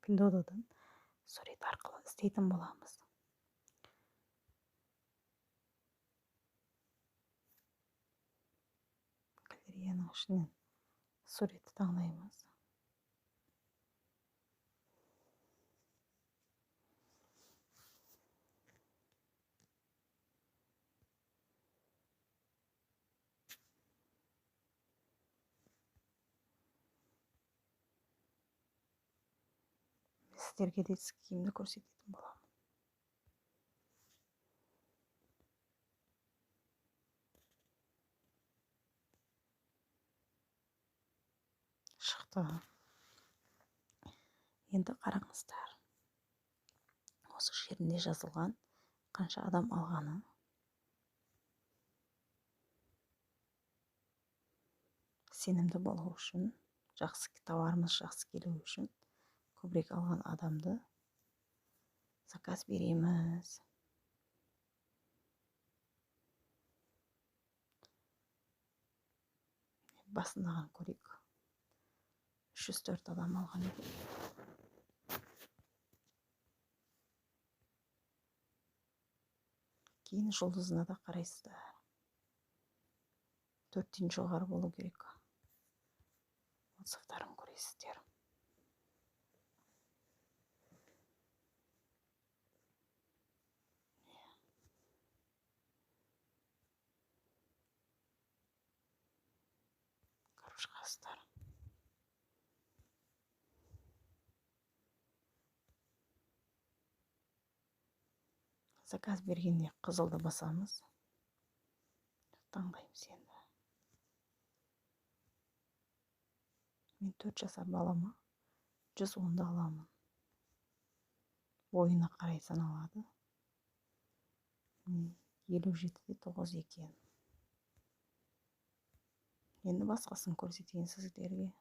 Pindodo'dan сурет арқылы іздейтін боламыз. Галереяның ішінен суретті таңдаймыз. Сіздерге де киімді көрсететін боламын. Шықты. Енді қараңыздар. Осы жерінде жазылған қанша адам алғаны. Сенімді болу үшін, тауарымыз жақсы келу үшін көбірек алған адамды заказ береміз. Басындаған көрейік. 304 адам алған еді. Кейін жұлдызына да қарайсыздар. 4-тен жоғары болу керек. Отзывтарын көресіздер. Көріп шығасыздар. Заказ бергенде қызылды басамыз. Таңдаймыз енді. Мен 4 жасар балама 110-ды аламын. Бойына қарай саналады. 57-де 9 екен. Енді басқасын көрсетейін сіздерге.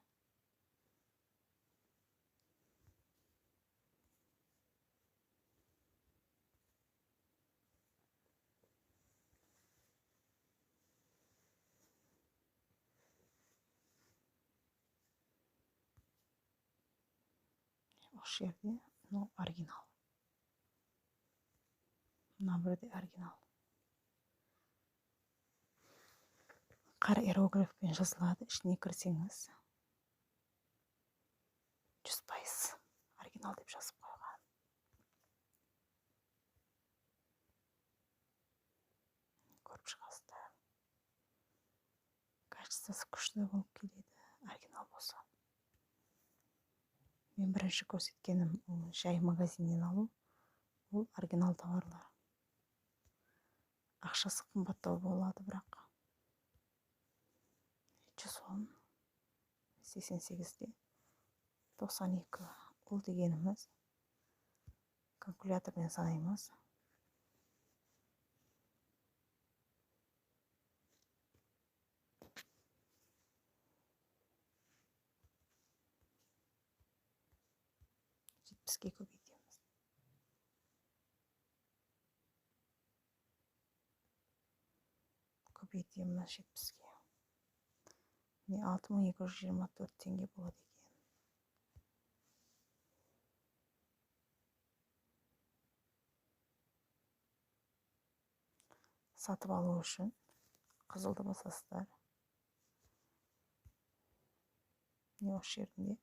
Осы жерде оригинал. Мына бірде оригинал. Қара иероглифпен жазылады. Ішіне кірсеңіз 100% оригинал деп жазып қойған. Көріп шығасыздар. Качествосы күшті болып келеді. Оригинал болса. Мен бірінші көрсеткенім жай магазиннен алу. Ол оригинал тауарлар. Ақшасы қымбаттау болады бірақ. 110, 88-де 92. Ол дегеніміз калькулятормен санаймыз. Жетпіске көбейтеміз. Көбейтеміз 70-ке. 6224 теңге болады екен. Сатып алу үшін қызылды басасыздар. Осы жерінде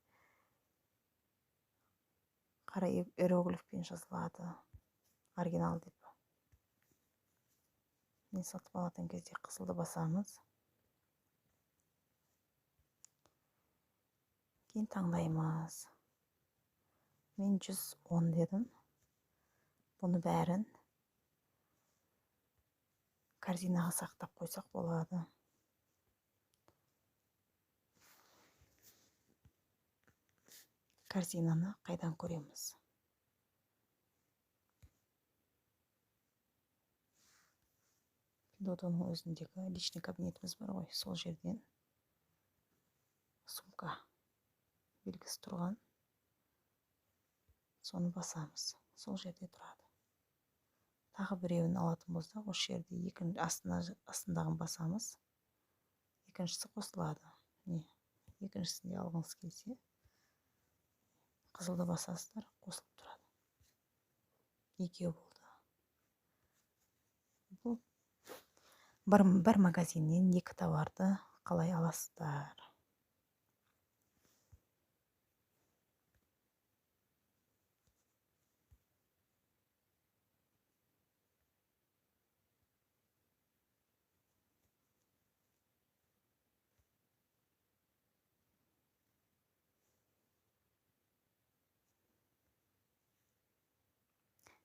қара иероглифпен жазылады. Оригинал деп. Мен сатып алатын кезде қызылды басамыз. Кейін таңдаймыз. Мен 110 дедім. Бұны бәрін корзинаға сақтап қойсақ болады. Корзинаны қайдан көреміз? Додоның өзіндегі личный кабинетіміз бар ғой, сол жерден сумка белгісі тұрған. Соны басамыз. Сол жерде тұрады. Тағы біреуін алатын болса, осы жерде астындағын басамыз. Екіншісі қосылады. Екіншісінде алғыңыз келсе, Қызылды басасыздар, қосылып тұрады. Екеу болды. Бұл бір магазиннен екі товарды қалай аласыздар?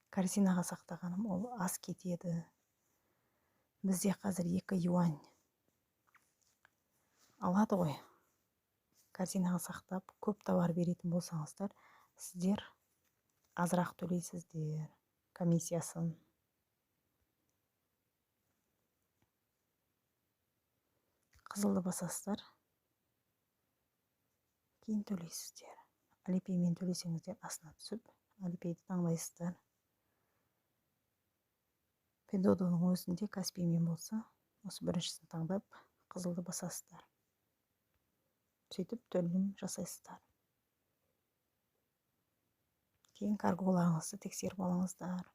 Корзинаға сақтағаным ол аз кетеді. Бізде қазір 2 юань алады ғой. Корзинаға сақтап, көп товар беретін болсаңыздар, сіздер азырақ төлейсіздер комиссиясын. Қызылды басасыздар, кейін төлейсіздер. Алипеймен төлесеңіздер, астына түсіп, Алипейді таңдайсыздар. Педодоның өзінде Каспиймен болса, осы біріншісін таңдап, қызылды басасыздар. Сөйтіп төлем жасайсыздар. Кейін карголарыңызды тексеріп алыңыздар.